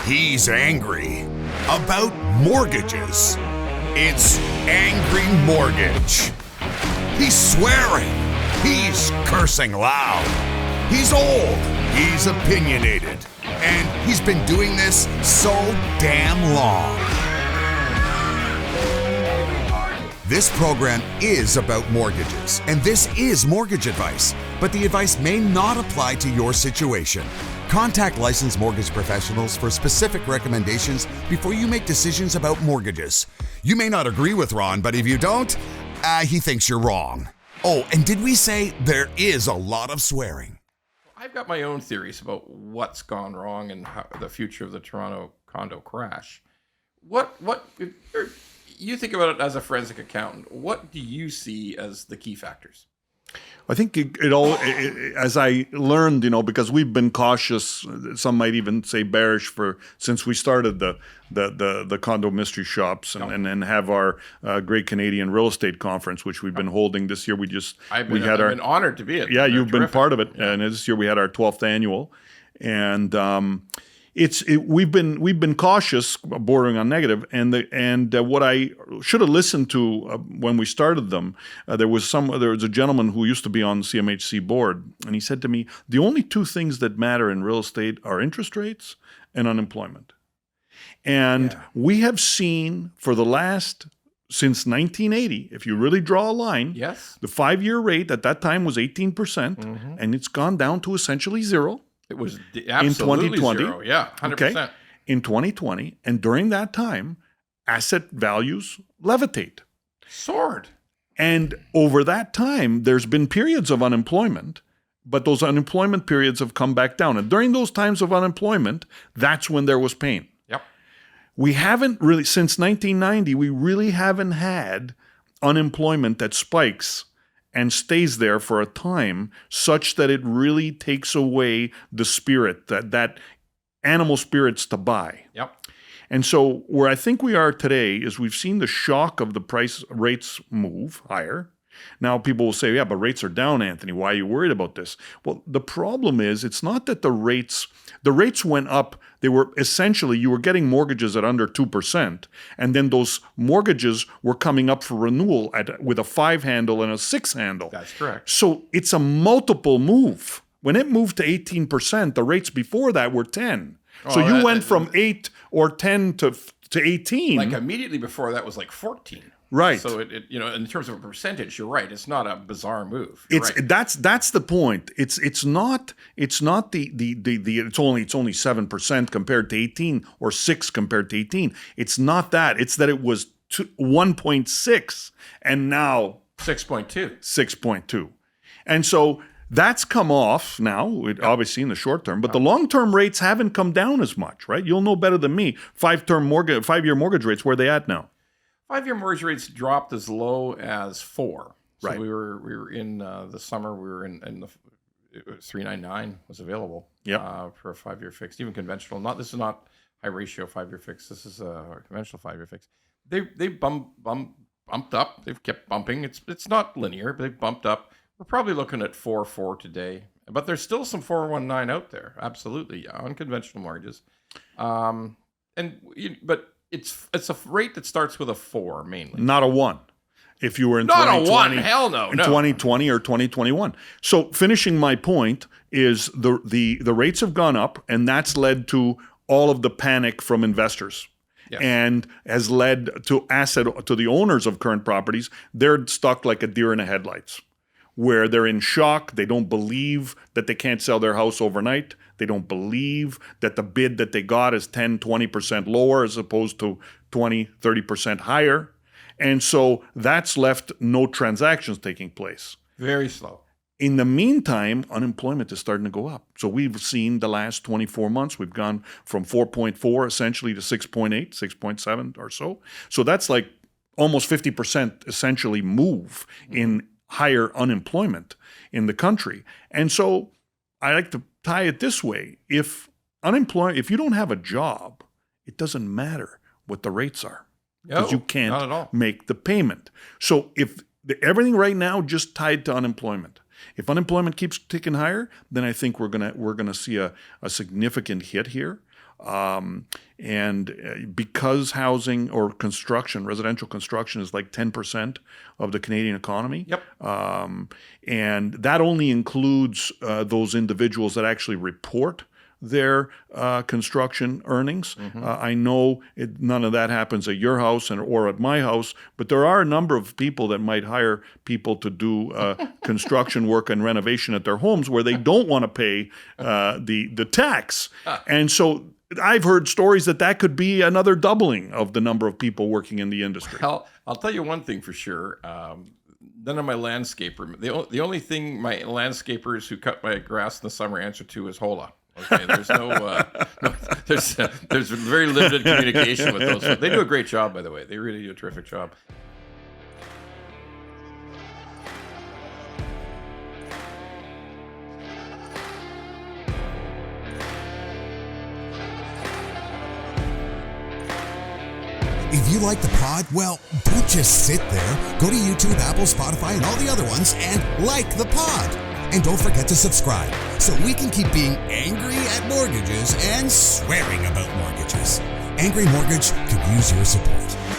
He's angry about mortgages. It's Angry Mortgage. He's swearing. He's cursing loud. He's old. He's opinionated. And he's been doing this so damn long. This program is about mortgages, and this is mortgage advice, but the advice may not apply to your situation. Contact licensed mortgage professionals for specific recommendations before you make decisions about mortgages. You may not agree with Ron, but if you don't, he thinks you're wrong. Oh, and did we say there is a lot of swearing? I've got my own theories about what's gone wrong and how the future of the Toronto Condo Crash. If you think about it as a forensic accountant, what do you see as the key factors? I think as I learned, because we've been cautious, some might even say bearish since we started the condo mystery shops and have our Great Canadian Real Estate Conference, which we've been holding this year. I've been honored to be at. Yeah, you've been part of it, yeah. And this year we had our 12th annual, and we've been cautious, bordering on negative, and what I should have listened to when we started them, there was a gentleman who used to be on the CMHC board, and he said to me, the only two things that matter in real estate are interest rates and unemployment. And we have seen since 1980, if you really draw a line, yes, the 5-year rate at that time was 18%, and it's gone down to essentially zero. It was absolutely in 2020, zero. Yeah, 100%. Okay, in 2020, and during that time, asset values levitate. Soared. And over that time, there's been periods of unemployment, but those unemployment periods have come back down. And during those times of unemployment, that's when there was pain. Yep. We haven't really, since 1990, we really haven't had unemployment that spikes and stays there for a time such that it really takes away the spirit, that animal spirits to buy. Yep. And so where I think we are today is we've seen the shock of the rates move higher. Now people will say, yeah, but rates are down, Anthony. Why are you worried about this? Well, the problem is it's not that the rates went up. They were essentially, you were getting mortgages at under 2%, and then those mortgages were coming up for renewal with a 5 handle and a 6 handle. That's correct. So it's a multiple move. When it moved to 18%, the rates before that were 10. So you went from 8 or 10 to 18. Like immediately before that was like 14. Right. So it in terms of a percentage, you're right. It's not a bizarre move. That's the point. It's not it's only 7% compared to 18 or 6 compared to 18. It's not that. It's that it was 1.6 and now 6.2. 6.2. And so that's come off now, obviously in the short term, but the long-term rates haven't come down as much, right? You'll know better than me. 5-year mortgage rates, where are they at now? 5-year mortgage rates dropped as low as 4. So right. we were in the summer. We were in the 399 was available. For a 5-year fixed, even conventional. This is not high ratio 5-year fixed. This is a conventional 5-year fixed. They bumped up. They've kept bumping. It's not linear, but they've bumped up. We're probably looking at 4.4 today, but there's still some 4.19 out there. Absolutely, on conventional mortgages, but it's a rate that starts with a 4 mainly, not a 1. If you were in not 2020, a 1, hell no, 2020 or 2021. So finishing my point is the rates have gone up, and that's led to all of the panic from investors. Yes. And has led to the owners of current properties. They're stuck like a deer in the headlights, where they're in shock. They don't believe that they can't sell their house overnight. They don't believe that the bid that they got is 10, 20% lower as opposed to 20, 30% higher. And so that's left no transactions taking place. Very slow. In the meantime, unemployment is starting to go up. So we've seen the last 24 months, we've gone from 4.4 essentially to 6.8, 6.7 or so. So that's like almost 50% essentially move in higher unemployment in the country. And so I like to tie it this way. If you don't have a job, it doesn't matter what the rates are because you can't make the payment. So if everything right now just tied to unemployment. If unemployment keeps ticking higher, then I think we're gonna see a significant hit here. And because housing or construction, residential construction, is like 10% of the Canadian economy. Yep. And that only includes those individuals that actually report their construction earnings. I know none of that happens at your house or at my house, but there are a number of people that might hire people to do construction work and renovation at their homes where they don't want to pay the tax. And so I've heard stories that could be another doubling of the number of people working in the industry. Well, I'll tell you one thing for sure. None of my landscaper, the only thing my landscapers who cut my grass in the summer answer to is hola. Okay, there's there's very limited communication with those. They do a great job, by the way. They really do a terrific job. If you like the pod, well, don't just sit there. Go to YouTube, Apple, Spotify, and all the other ones and like the pod. And don't forget to subscribe so we can keep being angry at mortgages and swearing about mortgages. Angry Mortgage could use your support.